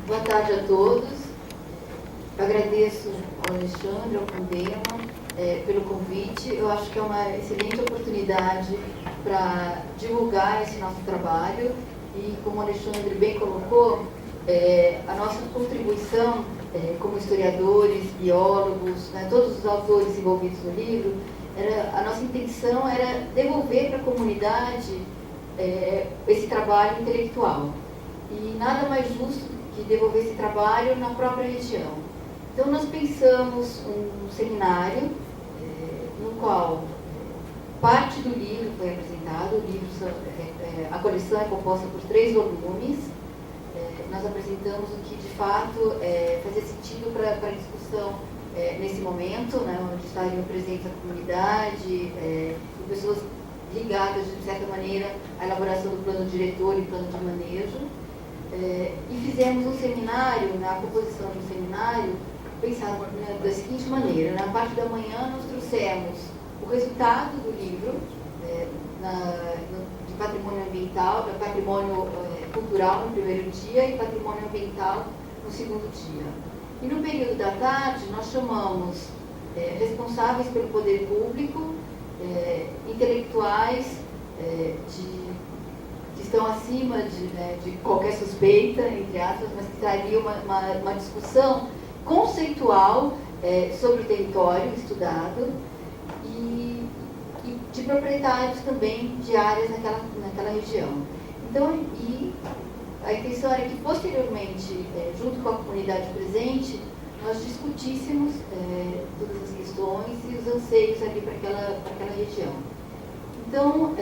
Boa tarde a todos. Agradeço ao Alexandre, ao Condema, pelo convite. Eu acho que é uma excelente oportunidade para divulgar esse nosso trabalho e, como o Alexandre bem colocou, a nossa contribuição como historiadores, biólogos, né, todos os autores envolvidos no livro, a nossa intenção era devolver para a comunidade esse trabalho intelectual. E nada mais justo que devolver esse trabalho na própria região. Então nós pensamos um seminário no qual parte do livro foi apresentado. O livro, a coleção é composta por 3 volumes. Nós apresentamos o que de fato fazia sentido para a discussão nesse momento, né, onde estariam presentes a comunidade e pessoas ligadas, de certa maneira, à elaboração do plano diretor e plano de manejo. E fizemos um seminário, na composição do seminário, pensado da seguinte maneira: na parte da manhã nós trouxemos o resultado do livro de patrimônio ambiental, patrimônio cultural no primeiro dia e patrimônio ambiental no segundo dia. E no período da tarde nós chamamos responsáveis pelo poder público, intelectuais que estão acima de qualquer suspeita, entre aspas, mas que traria uma discussão conceitual sobre o território estudado e de proprietários também de áreas naquela região. Então, a intenção era que, posteriormente, junto com a comunidade presente, nós discutíssemos todas as questões e os anseios ali para aquela região. Então,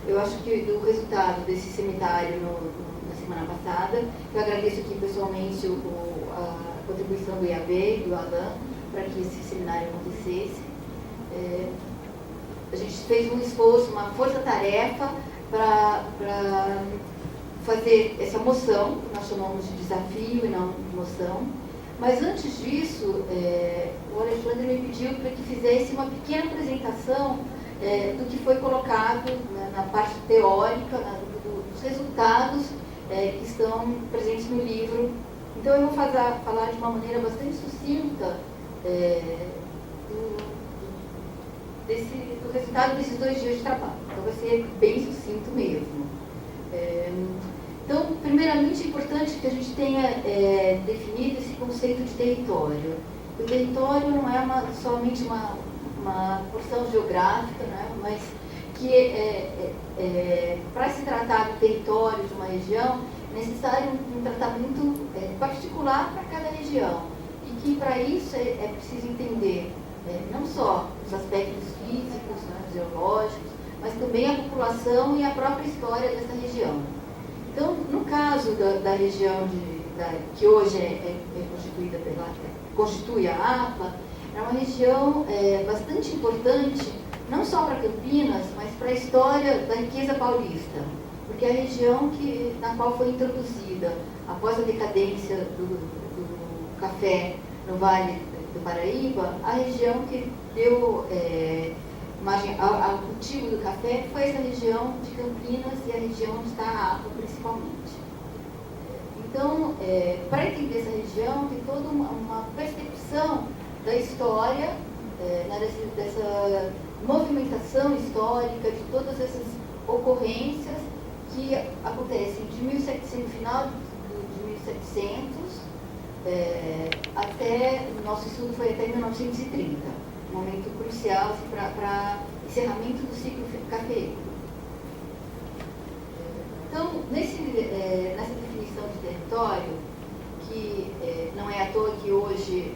eu acho que do resultado desse seminário na semana passada, eu agradeço aqui pessoalmente a contribuição do IAB e do Alain para que esse seminário acontecesse. A gente fez um esforço, uma força-tarefa para fazer essa moção, que nós chamamos de desafio e não de moção. Mas antes disso, o Alexandre me pediu para que fizesse uma pequena apresentação do que foi colocado na parte teórica, dos resultados que estão presentes no livro. Então eu vou falar de uma maneira bastante sucinta do resultado desses 2 dias de trabalho. Então vai ser bem sucinto mesmo. Então, primeiramente, é importante que a gente tenha definido esse conceito de território. O território não é somente uma porção geográfica, né, mas que para se tratar do território de uma região, é necessário um tratamento particular para cada região. E que, para isso, é preciso entender não só os aspectos físicos, né, geológicos, mas também a população e a própria história dessa região. Então, no caso da região que hoje constitui a APA, é uma região bastante importante, não só para Campinas, mas para a história da riqueza paulista, porque é a região na qual foi introduzida, após a decadência do café no Vale do Paraíba, a região que deu margem ao cultivo do café foi essa região de Campinas e a região onde está a APA principalmente. Então, para entender essa região, tem toda uma percepção da história, dessa movimentação histórica, de todas essas ocorrências que acontecem no final de 1700 até, o nosso estudo foi até 1930, um momento crucial assim, para encerramento do ciclo cafeíno. Então, nessa definição de território, que não é à toa que hoje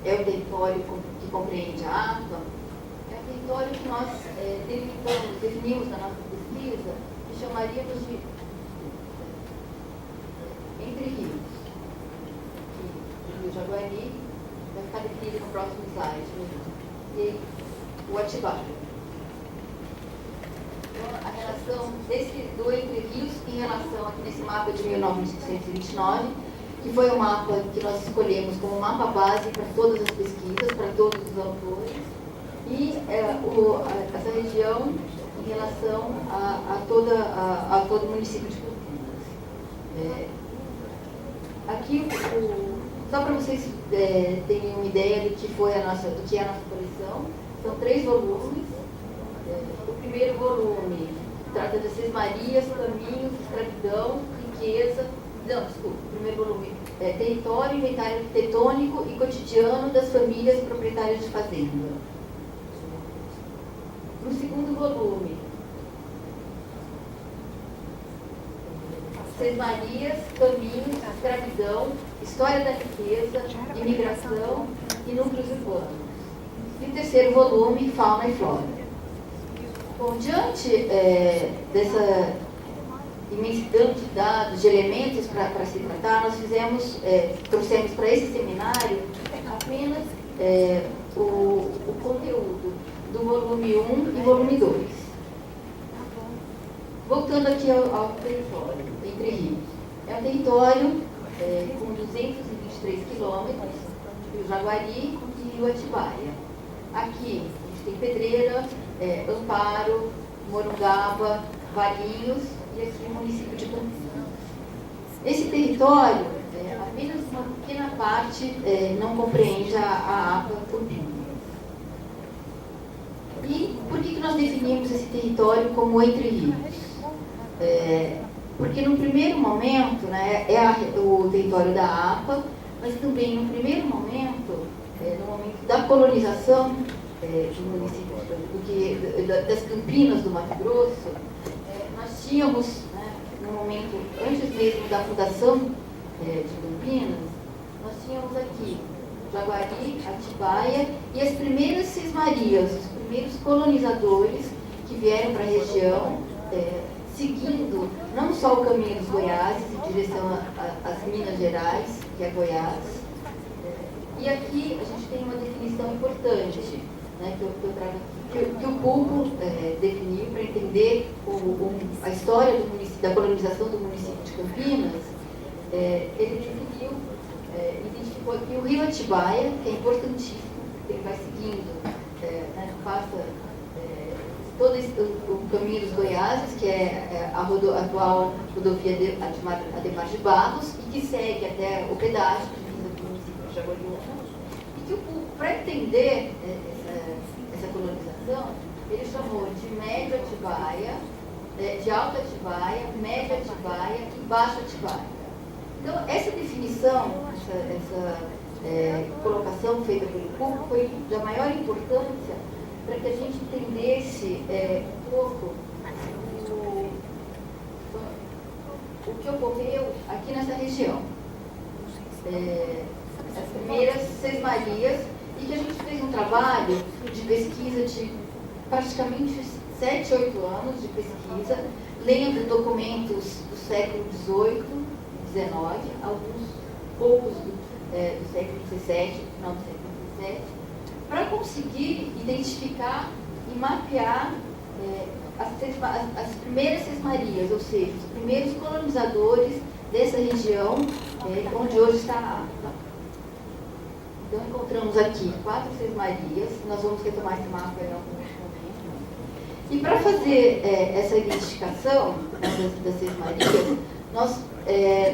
é o território que compreende a APA, é o território que nós definimos na nossa pesquisa, que chamaríamos de Entre Rios. O Rio Jaguari vai ficar definido no próximo slide. E o Atibaia. Então, a relação do Entre Rios em relação aqui nesse mapa de 1929, que foi um mapa que nós escolhemos como mapa base para todas as pesquisas, para todos os autores, e essa região em relação a todo o município de Campinas. Aqui, só para vocês terem uma ideia do que é a nossa coleção, são 3 volumes. O primeiro volume trata das Sesmarias, caminhos, escravidão, riqueza. Não, desculpa, o primeiro volume é território, inventário arquitetônico e cotidiano das famílias proprietárias de fazenda. No segundo volume, Sesmarias, caminhos, escravidão, história da riqueza, imigração e núcleos urbanos. E o terceiro volume, fauna e flora. Bom, diante dessa imensidão de dados, de elementos para se tratar, nós trouxemos para esse seminário apenas o conteúdo do volume 1 e volume 2. Voltando aqui ao território, Entre Rios. É um território com 223 quilômetros, Rio Jaguari e Rio Atibaia. Aqui a gente tem Pedreira, Amparo, Morungaba, Valinhos e aqui o município de Campinas. Esse território, apenas uma pequena parte não compreende a APA Campinas. E por que nós definimos esse território como Entre Rios? Porque no primeiro momento, né, o território da APA, mas também no primeiro momento, no momento da colonização do município das Campinas do Mato Grosso, nós tínhamos, né, no momento, antes mesmo da fundação de Campinas, nós tínhamos aqui Jaguari, Atibaia e as primeiras Sesmarias, os primeiros colonizadores que vieram para a região, seguindo não só o caminho dos Goiás, em direção às Minas Gerais, que é Goiás. E aqui a gente tem uma definição importante, né, que eu trago aqui, que o Pulpo definiu para entender a história da colonização do município de Campinas. Ele definiu, identificou aqui o Rio Atibaia, que é importantíssimo, ele vai seguindo, né, passa todo o caminho dos Goiáses, que é a atual rodovia Ademar de Barros, e que segue até o pedágio que visa para o município de Jaguariúna. E que, para entender essa colonização, ele chamou de Médio Atibaia, de Alta Atibaia, Médio Atibaia e Baixo Atibaia. Então, essa definição, essa colocação feita pelo público foi da maior importância para que a gente entendesse um pouco o que ocorreu aqui nessa região. As primeiras Sesmarias, e que a gente fez um trabalho de pesquisa de praticamente 7, 8 anos de pesquisa, lendo documentos do século XVIII, XIX, alguns poucos do século XVII, final do século XVII, para conseguir identificar e mapear as primeiras Sesmarias, ou seja, os primeiros colonizadores dessa região onde hoje está a APA. Então, encontramos aqui 4 Sesmarias, nós vamos retomar esse mapa em algum momento. E para fazer essa identificação, né, das Sesmarias, nós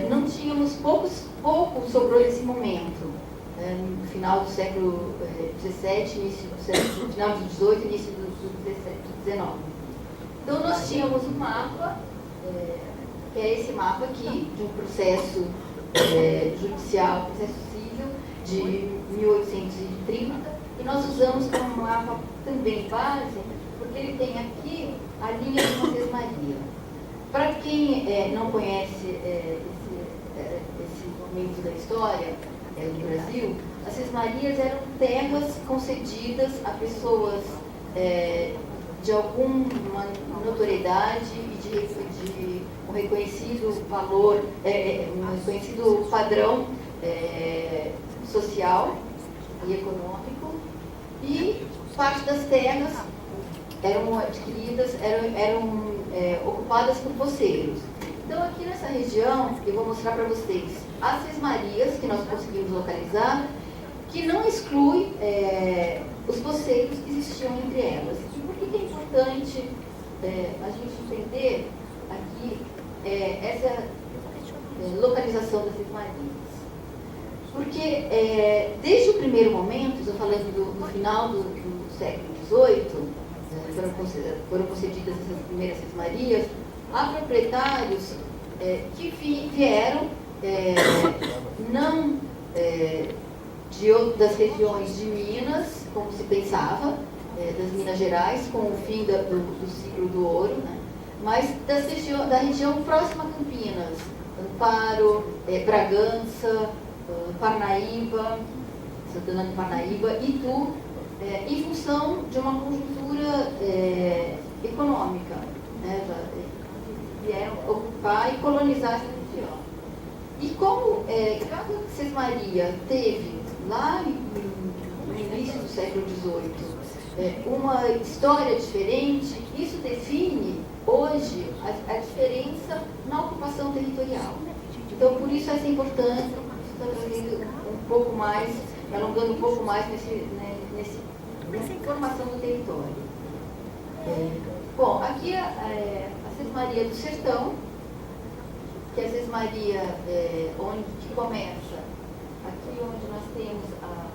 não tínhamos pouco sobrou esse momento. No final do século XVII, início do século, final do XVIII, início do XIX. Então, nós tínhamos um mapa, que é esse mapa aqui, de um processo judicial, processo civil, de 1830, e nós usamos como mapa também base, porque ele tem aqui a linha de uma Sesmaria. Para quem não conhece esse momento da história, no Brasil, as Sesmarias eram terras concedidas a pessoas de alguma notoriedade e de um reconhecido valor, um reconhecido padrão social e econômico, e parte das terras eram adquiridas, eram ocupadas por poceiros. Então, aqui nessa região, eu vou mostrar para vocês as Sesmarias que nós conseguimos localizar, que não exclui os poceiros que existiam entre elas. E por que é importante a gente entender aqui localização das sesmarias. Porque desde o primeiro momento, estou falando do final do século XVIII, foram concedidas essas primeiras sesmarias a proprietários que vieram não das regiões de Minas, como se pensava, das Minas Gerais, com o fim do ciclo do ouro, né? Mas da região próxima a Campinas, Amparo, Bragança, Parnaíba, Santana de Parnaíba, Itu, em função de uma conjuntura econômica, né? Vieram ocupar e colonizar essa região. E como cada sesmaria teve, lá no início do século XVIII, uma história diferente, isso define hoje a diferença na ocupação territorial. Então, por isso essa importância, está trazendo um pouco mais, alongando um pouco mais nessa formação do território. Bom, aqui a sesmaria do Sertão, que é a sesmaria que começa aqui onde nós temos a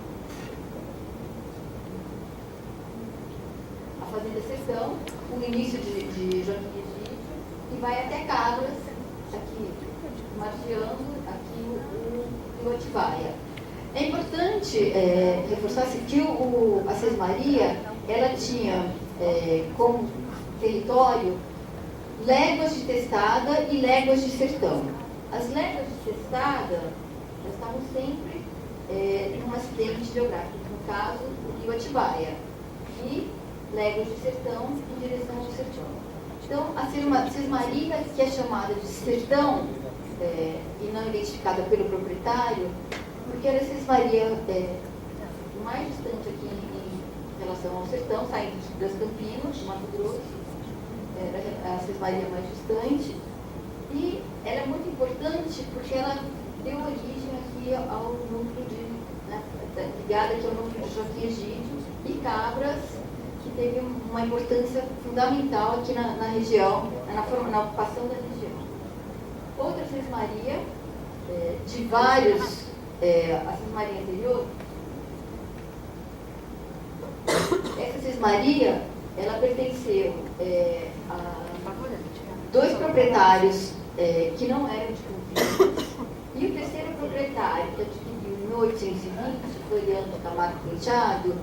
Fazenda Sertão, o início de Joaquim Egídio, e vai até Cabras, aqui, margeando aqui o Rio Atibaia. É importante reforçar que a sesmaria, ela tinha como território léguas de testada e léguas de sertão. As léguas de testada estavam sempre em um acidente geográfico, no caso, o Rio Atibaia, e léguas de sertão em direção ao sertão. Então, a sesmaria, que é chamada de sertão, e não identificada pelo proprietário, porque era a sesmaria mais distante aqui em relação ao sertão, saindo das Campinas, de Mato Grosso, era a sesmaria mais distante, e ela é muito importante porque ela deu origem aqui ao núcleo ligada aqui ao núcleo de Joaquim Egídio e Cabras, que teve uma importância fundamental aqui na região, na ocupação da região. Outra sesmaria, de vários, a sesmaria anterior, essa sesmaria, ela pertenceu a dois proprietários que não eram de Campinas, e o terceiro proprietário, que adquiriu em 1820, foi Leandro Camargo Penteado,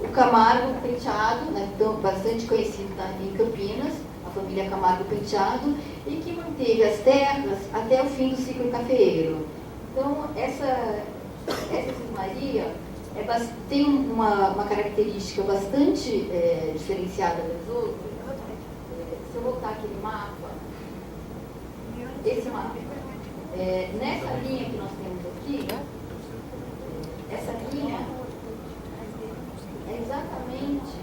o Camargo Penteado, né, bastante conhecido em Campinas, a família Camargo Penteado, e que manteve as terras até o fim do ciclo cafeeiro. Então, essa sesmaria tem uma característica bastante diferenciada das outras. Se eu voltar aquele mapa, esse mapa, nessa linha que nós temos aqui, essa linha é exatamente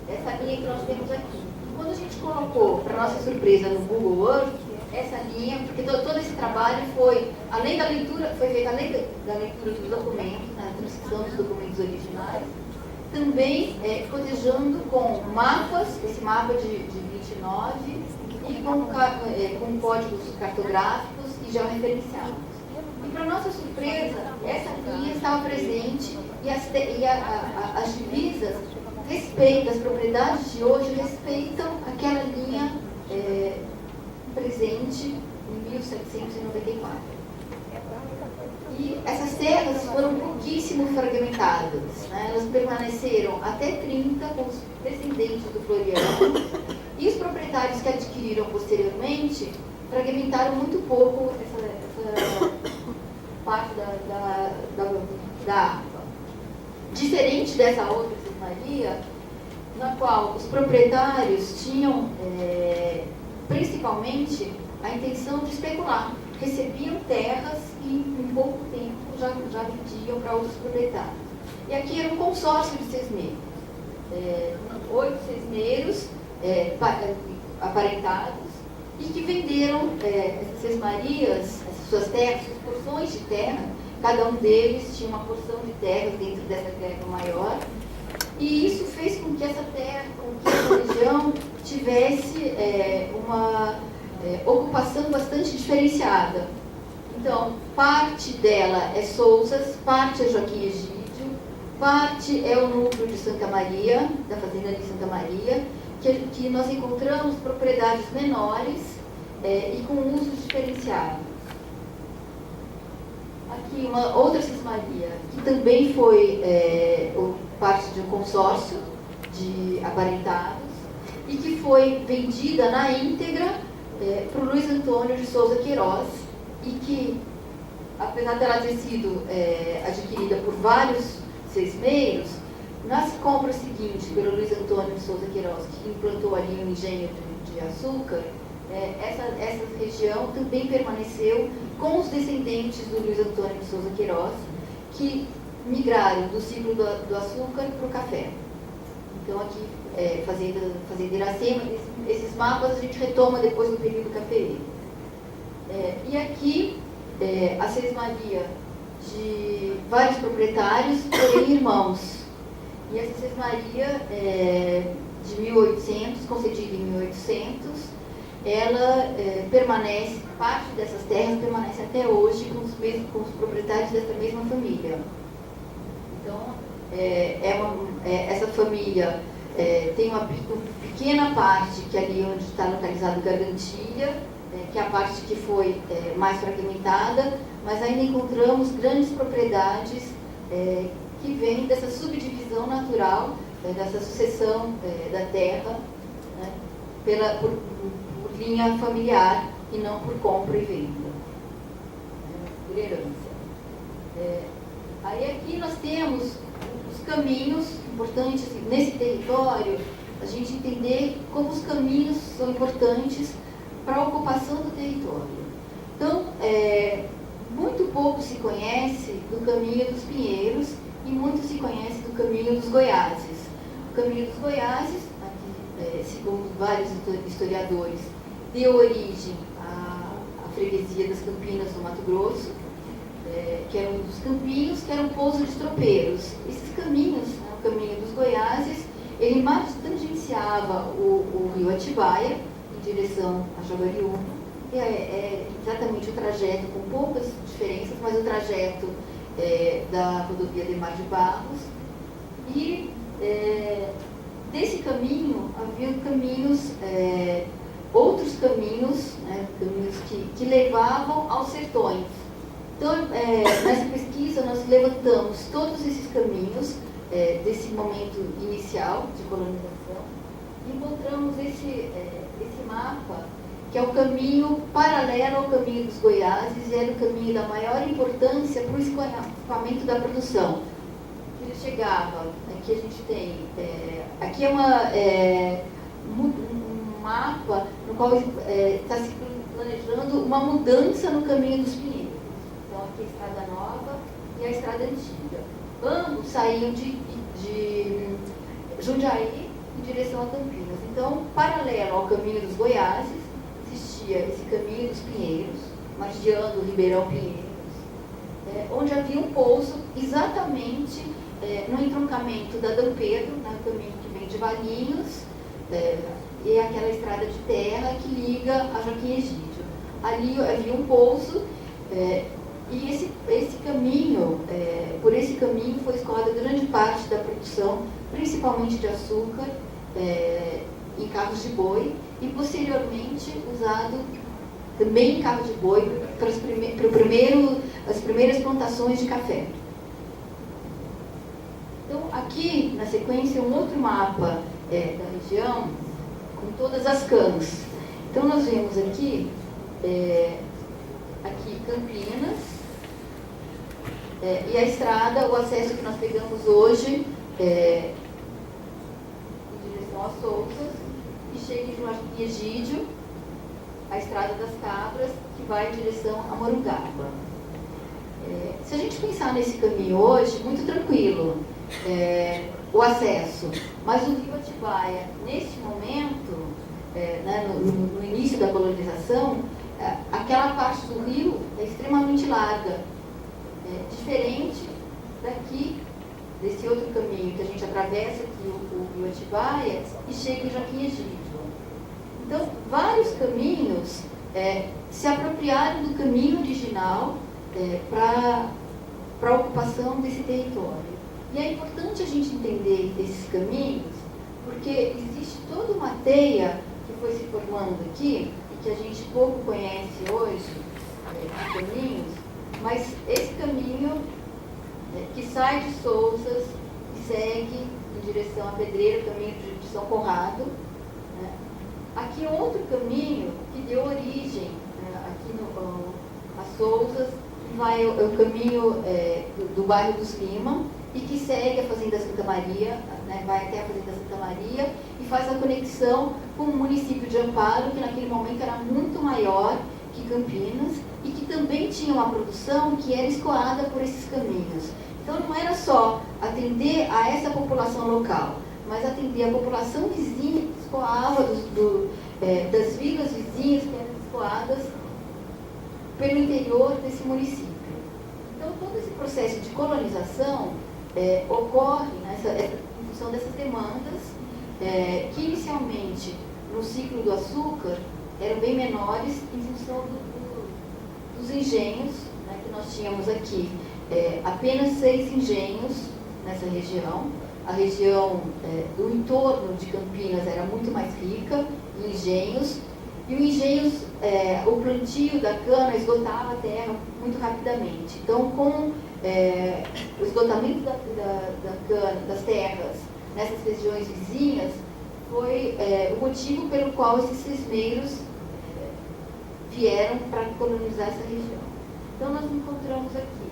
essa linha que nós temos aqui. Quando a gente colocou, para nossa surpresa, no Google Earth, essa linha, porque todo esse trabalho foi, além da leitura, foi feito além da leitura dos documentos, né, a transcrição dos documentos originais, também cotejando com mapas, esse mapa de 29, e com códigos cartográficos e georreferenciados. E, para nossa surpresa, essa linha estava presente e as divisas as propriedades de hoje respeitam aquela linha presente em 1794. E essas terras foram pouquíssimo fragmentadas, né? Elas permaneceram até 30 com os descendentes do Floriano, e os proprietários que adquiriram posteriormente fragmentaram muito pouco essa parte da APA. Diferente dessa outra sesmaria, na qual os proprietários tinham principalmente a intenção de especular. Recebiam terras e em pouco tempo já vendiam para outros proprietários. E aqui era um consórcio de sesmeiros. 8 sesmeiros aparentados, e que venderam essas sesmarias, essas suas terras, suas porções de terra. Cada um deles tinha uma porção de terras dentro dessa terra maior. E isso fez com que essa terra, com que essa região tivesse uma ocupação bastante diferenciada. Então, parte dela é Sousas, parte é Joaquim Egídio, parte é o núcleo de Santa Maria, da fazenda de Santa Maria, que nós encontramos propriedades menores e com uso diferenciado. Aqui uma outra cismaria, que também foi parte de um consórcio de aparentados e que foi vendida na íntegra para o Luiz Antônio de Souza Queiroz, e que, apesar dela ter sido adquirida por vários cismeiros, nas compras seguintes pelo Luiz Antônio de Souza Queiroz, que implantou ali um engenho de açúcar, essa região também permaneceu com os descendentes do Luiz Antônio de Souza Queiroz, que migraram do ciclo do açúcar para o café. Então aqui, Fazenda Iracema, esses mapas a gente retoma depois do período cafeeiro. E aqui, a sesmaria de vários proprietários, porém irmãos. E essa sesmaria de 1800, concedida em 1800, ela permanece, parte dessas terras permanece até hoje com os proprietários dessa mesma família. Então, essa família tem uma pequena parte que ali onde está localizado Gargantilha, que é a parte que foi mais fragmentada, mas ainda encontramos grandes propriedades que vêm dessa subdivisão natural, dessa sucessão da terra, né, por linha familiar e não por compra e venda, por herança. Aí aqui nós temos os caminhos importantes nesse território, a gente entender como os caminhos são importantes para a ocupação do território. Então, muito pouco se conhece do caminho dos Pinheiros e muito se conhece do caminho dos Goiáses. O caminho dos Goiáses, aqui, segundo vários historiadores, deu origem à freguesia das Campinas do Mato Grosso, que era um dos campinhos, que era um pouso de tropeiros. Esses caminhos, o caminho dos Goiáses, ele mais tangenciava o rio Atibaia, em direção a Jaguariúna. É exatamente o trajeto, com poucas diferenças, mas o trajeto da rodovia Demar de Barros. E desse caminho havia caminhos, outros caminhos, caminhos que levavam aos sertões. Então, nessa pesquisa, nós levantamos todos esses caminhos desse momento inicial de colonização e encontramos esse mapa, que é o caminho paralelo ao caminho dos Goiáses, e era o caminho da maior importância para o escoamento da produção. Ele chegava, aqui a gente tem, aqui é um mapa no qual está se planejando uma mudança no caminho dos Pinheiros. Então aqui a Estrada Nova e a Estrada Antiga. Ambos saíam de Jundiaí em direção a Campinas. Então, paralelo ao caminho dos Goiáses, existia esse caminho dos Pinheiros, margeando o Ribeirão Pinheiros, onde havia um pouso exatamente no entroncamento da Dom Pedro, o caminho que vem de Valinhos, e aquela estrada de terra que liga a Joaquim Egídio. Ali havia um pouso, e esse caminho, por esse caminho foi escoada grande parte da produção, principalmente de açúcar, em carros de boi, e posteriormente usado também em carro de boi para as primeiras plantações de café. Então, aqui, na sequência, um outro mapa da região, com todas as canas. Então, nós vemos aqui Campinas, e a estrada, o acesso que nós pegamos hoje, em direção a Sousas, e chega em Joaquim Egídio, a Estrada das Cabras, que vai em direção a Morungaba. Se a gente pensar nesse caminho hoje, muito tranquilo, o acesso, mas o rio Atibaia, neste momento, no início da colonização, aquela parte do rio é extremamente larga, diferente daqui, desse outro caminho que a gente atravessa aqui o rio Atibaia e chega em Joaquim Egídio. Então, vários caminhos se apropriaram do caminho original para a ocupação desse território. E é importante a gente entender esses caminhos, porque existe toda uma teia que foi se formando aqui, e que a gente pouco conhece hoje, de caminhos, mas esse caminho que sai de Sousas e segue em direção à Pedreira, caminho de São Conrado. Aqui outro caminho que deu origem aqui a Sousas, que vai o caminho do bairro dos Lima e que segue a Fazenda Santa Maria, vai até a Fazenda Santa Maria e faz a conexão com o município de Amparo, que naquele momento era muito maior que Campinas e que também tinha uma produção que era escoada por esses caminhos. Então não era só atender a essa população local, mas atender a população vizinha que escoava das vilas vizinhas que eram escoadas pelo interior desse município. Então todo esse processo de colonização ocorre em função dessas demandas que inicialmente no ciclo do açúcar eram bem menores em função dos engenhos, que nós tínhamos aqui. Apenas 6 engenhos nessa região. A região do entorno de Campinas era muito mais rica em engenhos, e o plantio da cana esgotava a terra muito rapidamente. Então, com o esgotamento da cana, das terras nessas regiões vizinhas, foi o motivo pelo qual esses cismeiros vieram para colonizar essa região. Então, nós encontramos aqui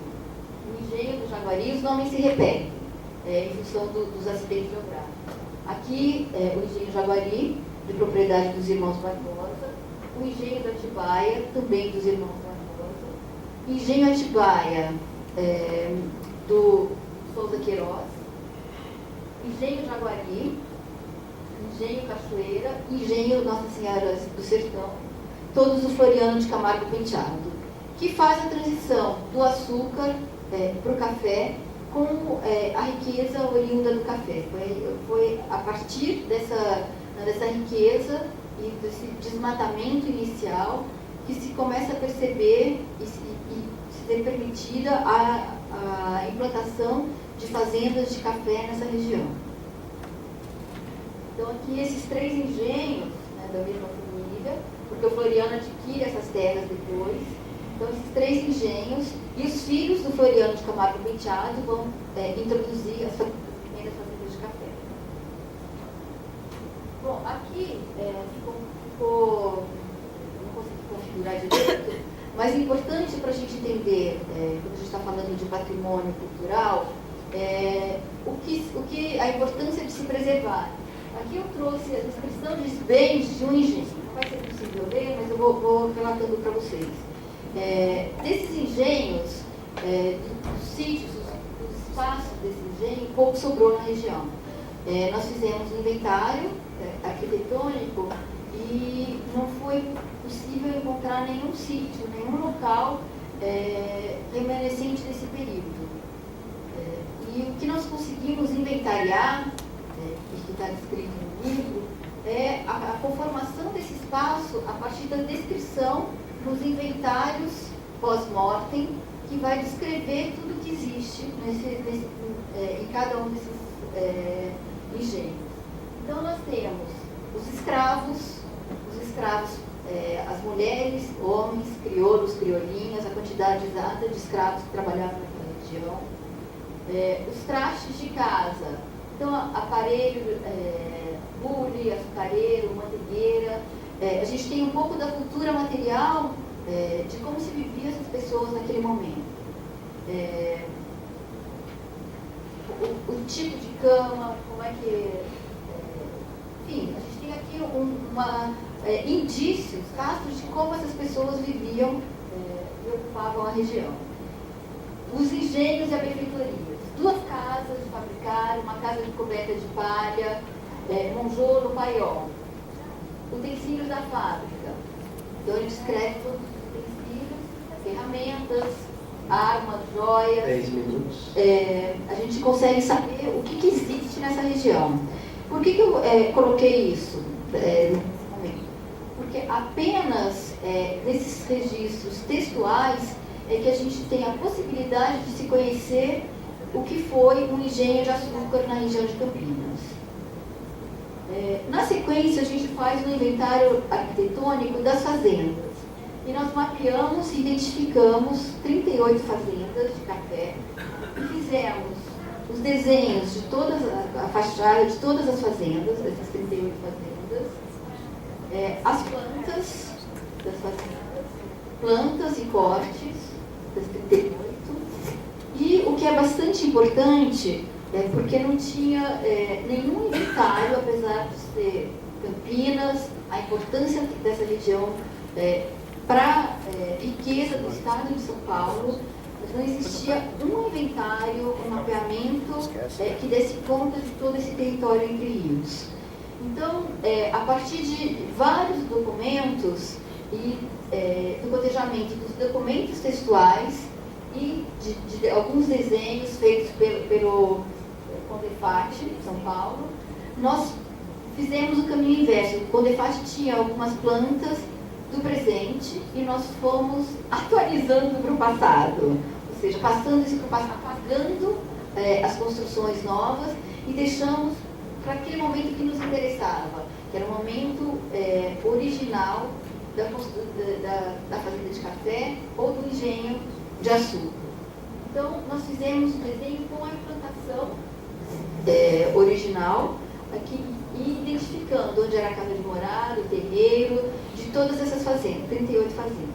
o engenho do Jaguari, os nomes se repetem em função dos acidentes geográficos. Aqui, o engenho Jaguari, de propriedade dos irmãos Barbosa, o engenho do Atibaia, também dos irmãos Barbosa, engenho Atibaia, do Souza Queiroz, engenho Jaguari, engenho Cachoeira, engenho Nossa Senhora do Sertão, todos do Floriano de Camargo Penteado, que faz a transição do açúcar para o café com a riqueza oriunda do café. Foi a partir dessa riqueza e desse desmatamento inicial que se começa a perceber e se ser permitida a implantação de fazendas de café nessa região. Então aqui esses 3 engenhos da mesma família, porque o Floriano adquire essas terras depois. Então esses 3 engenhos e os filhos do Floriano de Camargo Penteado vão introduzir as primeiras fazendas de café. Bom, aqui não consegui configurar direito, mas é importante para a gente entender, quando a gente está falando de patrimônio cultural, a importância de se preservar. Aqui eu trouxe a descrição dos bens de um engenho. Não vai ser possível ler, mas eu vou relatando para vocês. Desses engenhos, dos sítios, dos espaços desse engenho, pouco sobrou na região. Nós fizemos um inventário arquitetônico e não foi possível encontrar nenhum sítio, nenhum local remanescente desse período. E o que nós conseguimos inventariar, que está descrito no livro, é a conformação desse espaço a partir da descrição nos inventários pós-mortem, que vai descrever tudo que existe em cada um desses engenhos. Então nós temos os escravos, as mulheres, homens, crioulos, crioulinhas, a quantidade exata de escravos que trabalhavam naquela região, os trastes de casa, então aparelho, bule, açucareiro, manteigueira. A gente tem um pouco da cultura material de como se viviam essas pessoas naquele momento. O tipo de cama, como é que... enfim, a gente tem aqui indícios, rastros de como essas pessoas viviam e ocupavam a região. Os engenhos e a benfeitorias. 2 casas de fabricar, uma casa de coberta de palha, monjolo, paiol. Utensílios da fábrica. Então ele descreve todos os utensílios, ferramentas, armas, joias. 10 minutos. A gente consegue saber o que existe nessa região. Por que eu coloquei isso nesse momento? Porque apenas nesses registros textuais é que a gente tem a possibilidade de se conhecer o que foi um engenho de açúcar na região de Campinas. Na sequência, a gente faz um inventário arquitetônico das fazendas. E nós mapeamos e identificamos 38 fazendas de café e fizemos os desenhos de todas a fachada de todas as fazendas, dessas 38 fazendas, as plantas das fazendas, plantas e cortes das 38. E o que é bastante importante porque não tinha nenhum inventário, apesar de ser Campinas, a importância dessa região para a riqueza do estado de São Paulo, mas não existia um inventário, um mapeamento que desse conta de todo esse território entre rios. Então, a partir de vários documentos e do cotejamento dos documentos textuais e de alguns desenhos feitos pelo Condefat, São Paulo, nós fizemos o caminho inverso. O Condefat tinha algumas plantas do presente e nós fomos atualizando para o passado, ou seja, passando isso para o passado, apagando as construções novas e deixamos para aquele momento que nos interessava, que era o momento original da fazenda de café ou do engenho de açúcar. Então, nós fizemos o desenho com a implantação original aqui e identificando onde era a casa de morada, o terreiro, de todas essas fazendas, 38 fazendas.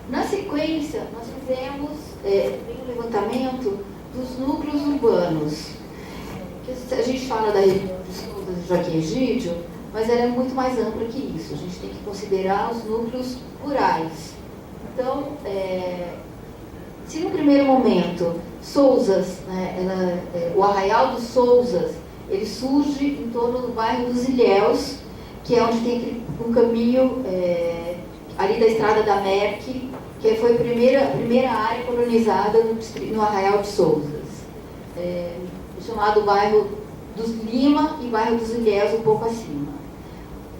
Na sequência, nós fizemos um levantamento dos núcleos urbanos. A gente fala da região de Joaquim Egídio, mas ela é muito mais ampla que isso. A gente tem que considerar os núcleos rurais. Então, se no primeiro momento, Sousas, o Arraial dos Sousas, ele surge em torno do bairro dos Ilhéus, que é onde tem um caminho ali da Estrada da Merck, que foi a primeira área colonizada no Arraial de Sousas, chamado bairro dos Lima e bairro dos Ilhéus, um pouco acima.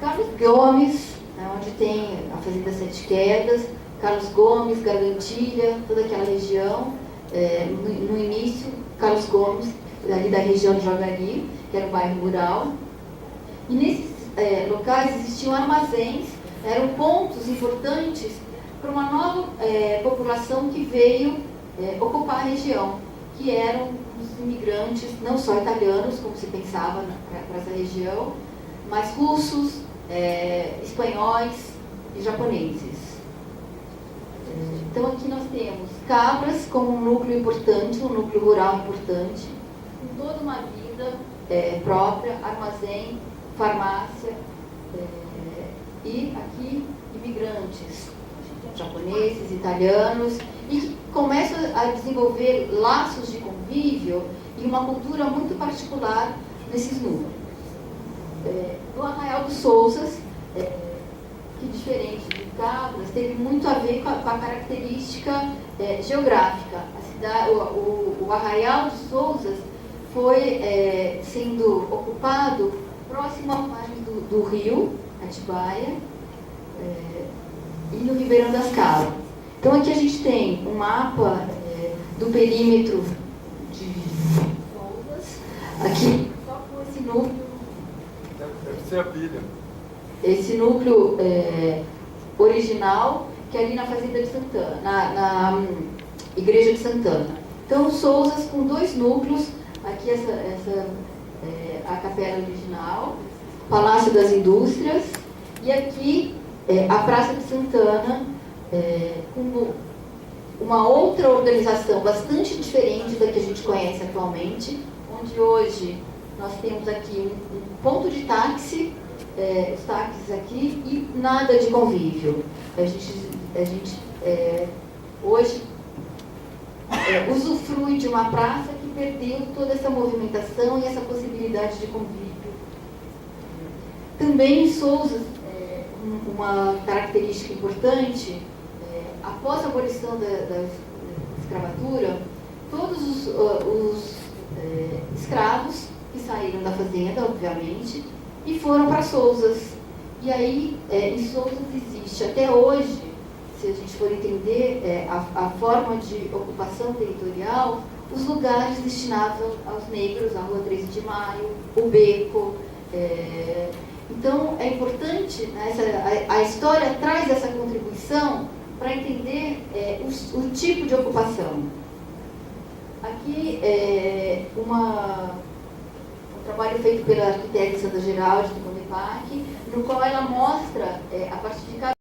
Carlos Gomes, onde tem a Fazenda Sete Quedas, Carlos Gomes, Gargantilha, toda aquela região. No início, Carlos Gomes, ali da região de Jogarí, que era um bairro rural. E nesses locais existiam armazéns, eram pontos importantes para uma nova população que veio ocupar a região, que eram os imigrantes, não só italianos, como se pensava para essa região, mas russos, espanhóis e japoneses. Então aqui nós temos Cabras como um núcleo importante, um núcleo rural importante, com toda uma vida própria, armazém, farmácia, e aqui imigrantes, japoneses, italianos, e que começam a desenvolver laços de convívio e uma cultura muito particular nesses núcleos. No Arraial dos Sousas, que diferente de Cabras, teve muito a ver com a característica geográfica. O Arraial dos Sousas foi sendo ocupado próximo à margem do rio Atibaia e no Ribeirão das Calas. Então aqui a gente tem um mapa do perímetro de Sousas, aqui só com esse núcleo. Deve ser a pilha. Esse núcleo original, que é ali na Fazenda de Santana, na Igreja de Santana. Então, Sousas com dois núcleos, aqui a capela original, Palácio das Indústrias, e aqui a Praça de Santana, com uma outra organização bastante diferente da que a gente conhece atualmente, onde hoje nós temos aqui um ponto de táxi, os táxis aqui, e nada de convívio. A gente hoje usufrui de uma praça que perdeu toda essa movimentação e essa possibilidade de convívio. Também em Sousas, uma característica importante, após a abolição da escravatura, todos os escravos que saíram da fazenda, obviamente, e foram para Sousas. E aí, em Sousas existe, até hoje, se a gente for entender a forma de ocupação territorial, os lugares destinados aos negros, a Rua 13 de Maio, o Beco. Então, é importante, né, a história traz essa contribuição para entender o tipo de ocupação. Aqui um trabalho feito pela arquiteta Sandra Geraldi, do Conepac, no qual ela mostra, a partir de cada